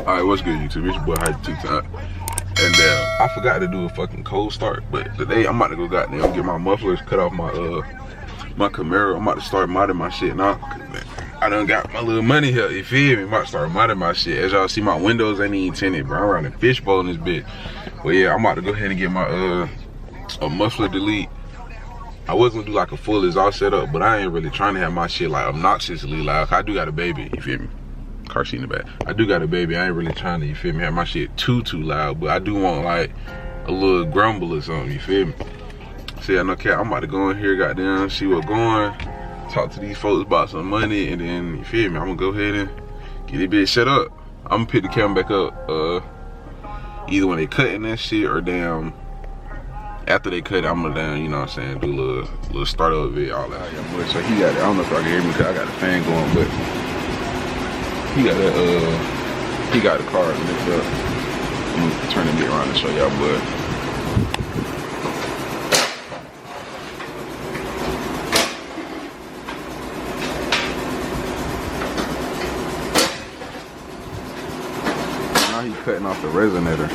Alright, what's good, YouTube? It's your boy Ohaajjidurant. And I forgot to do a fucking cold start, but today I'm about to go goddamn get my mufflers, cut off my my Camaro. I'm about to start modding my shit now. I done got my little money here, you feel me? I'm about to start modding my shit. As y'all see, my windows ain't even tinted, bro. I'm running fishbowl in this bitch. But yeah, I'm about to go ahead and get my a muffler delete. I was gonna do like a full exhaust setup, but I ain't really trying to have my shit like obnoxiously loud. I do got a baby, you feel me? Car seat in the back. I do got a baby. I ain't really trying to, you feel me, have my shit too loud, but I do want like a little grumble or something, you feel me? So yeah, no cap, I'm about to go in here, goddamn, see what's going, talk to these folks about some money, and then, you feel me, I'm gonna go ahead and get it bitch set up. I'm gonna pick the camera back up either when they cutting that shit or damn after they cut it. I'm gonna down, you know what I'm saying, do a little startup of it, all that. Yeah, boy, so he got it. I don't know if y'all can hear me because I got the fan going, but he got that, he got the car lifted up. I'm gonna turn the bit around and show y'all, but now he cutting off the resonator.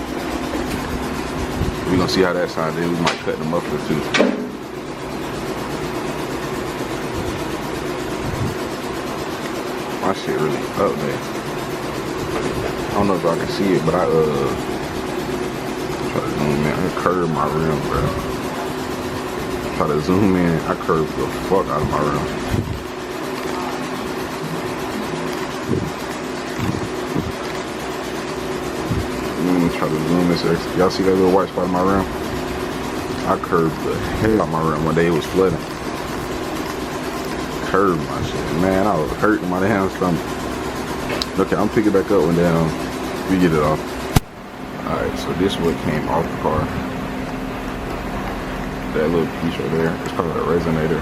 We gonna see how that sounds. Then we might cut the muffler too. My shit really up there. I don't know if y'all can see it, but I try to zoom in. I curve my rim, bro. Try to zoom in. I curve the fuck out of my rim. Try to zoom this. Y'all see that little white spot in my rim? I curved the hell out of my rim one day. It was flooding. Curved my shit, man. I was hurting my damn stomach. Okay, I'm picking back up when we get it off. Alright, so this what came off the car. That little piece right there. It's called a resonator.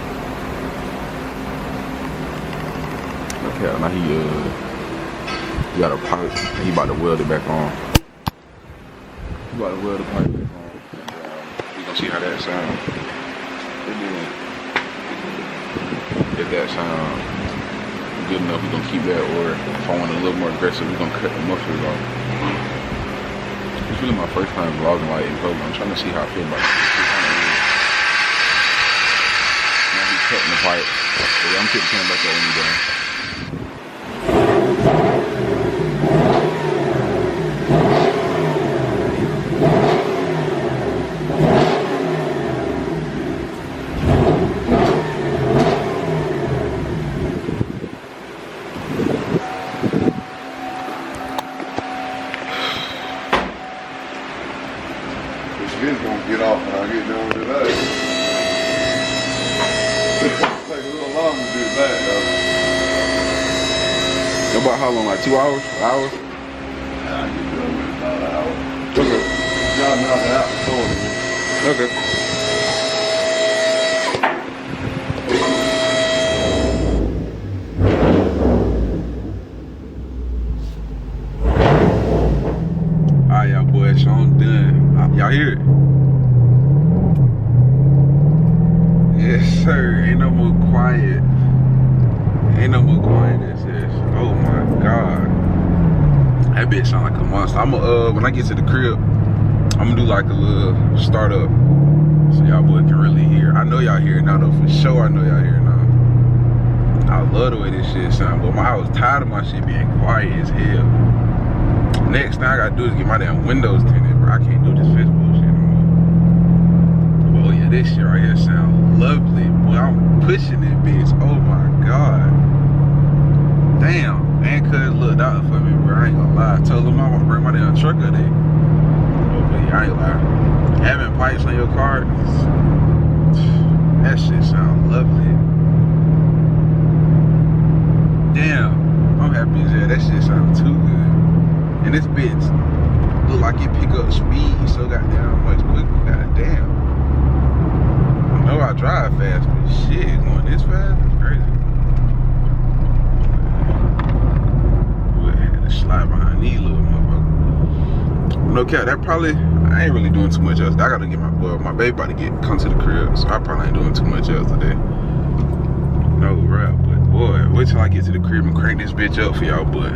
Okay, now he got a pipe. He about to weld it back on. We about to weld the pipe back on. We gonna see how that sounds. And then if that sounds good enough, we gonna keep that, or if I want a little more aggressive, we gonna cut the mufflers off. It's really my first time vlogging like in public. I'm trying to see how I feel about it. Now he's cutting the pipe. So yeah, I'm putting the camera back up when he's done. It's gonna get off when I get done with that. Take a little longer to do that, though. About how long? Like 2 hours? An hour? Yeah, I get done with about an hour. Okay. Y'all knock it out before me. Okay. Alright, y'all boys, so I'm done. Y'all hear it? Yes, sir. Ain't no more quiet. Ain't no more quietness. Yes. Oh my God. That bitch sound like a monster. When I get to the crib, I'm gonna do like a little startup so y'all boys can really hear. I know y'all hear it now though, for sure. I know y'all hear it now. I love the way this shit sound, but I was tired of my shit being quiet as hell. Next thing I gotta do is get my damn windows tinted, bro. I can't do this fishbowl shit no more. Oh yeah, this shit right here sound lovely. Boy, I'm pushing it, bitch. Oh my God. Damn. And cuz looked out for me, bro. I ain't gonna lie. I told him I want to bring my damn truck up there. Oh, but yeah, I ain't lying. Having pipes on your car, that shit sound lovely. Damn. I'm happy as hell. That shit sound too good. And this bitch look like it pick up speed so goddamn much quicker. Goddamn. I know I drive fast, but shit, going this fast? That's crazy. Boy, I had to slide behind these little motherfuckers. No cap, that probably, I ain't really doing too much else. I gotta get my baby about to come to the crib, so I probably ain't doing too much else today. No rap, but boy, wait till I get to the crib and crank this bitch up for y'all, boy.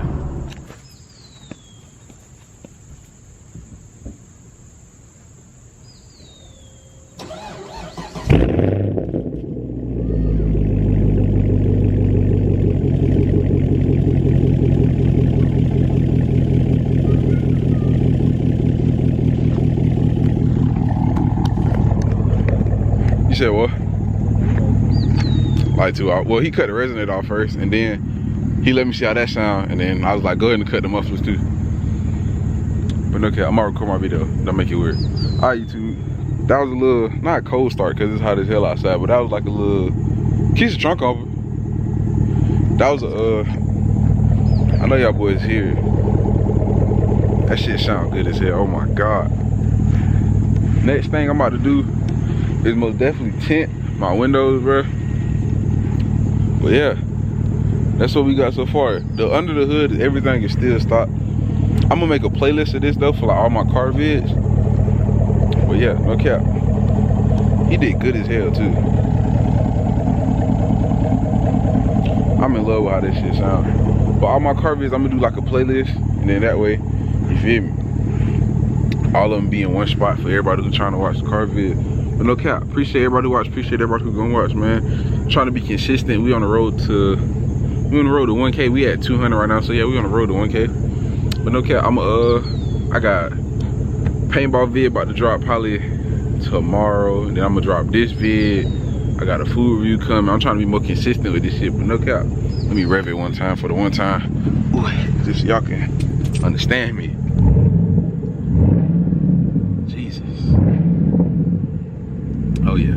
said what? Like to, well, he cut the resonator off first, and then he let me see how that sound, and then I was like, go ahead and cut the mufflers too. But okay, I'm gonna record my video. Don't make it weird. All right, YouTube. That was a little, not a cold start, because it's hot as hell outside, but that was like a little, keep the trunk open. That was a, I know y'all boys hear it. That shit sound good as hell, oh my God. Next thing I'm about to do is most definitely tint my windows, bro. But yeah, that's what we got so far. The under the hood, everything is still stock. I'm gonna make a playlist of this though for like all my car vids. But yeah, no cap. He did good as hell too. I'm in love with how this shit sounds. But all my car vids, I'm gonna do like a playlist, and then that way, you feel me? All of them be in one spot for everybody who's trying to watch the car vid. But no cap, appreciate everybody who watch, appreciate everybody who gonna watch, man. Trying to be consistent. We on the road to 1K. We at 200 right now, so yeah, we on the road to 1K. But no cap, I got paintball vid about to drop probably tomorrow, and then I'm gonna drop this vid. I got a food review coming. I'm trying to be more consistent with this shit, but no cap. Let me rev it one time for the one time. Ooh, just so y'all can understand me. Jesus. Oh yeah.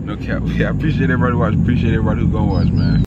No cap. Yeah, I appreciate everybody who watch. Appreciate everybody who gonna watch, man.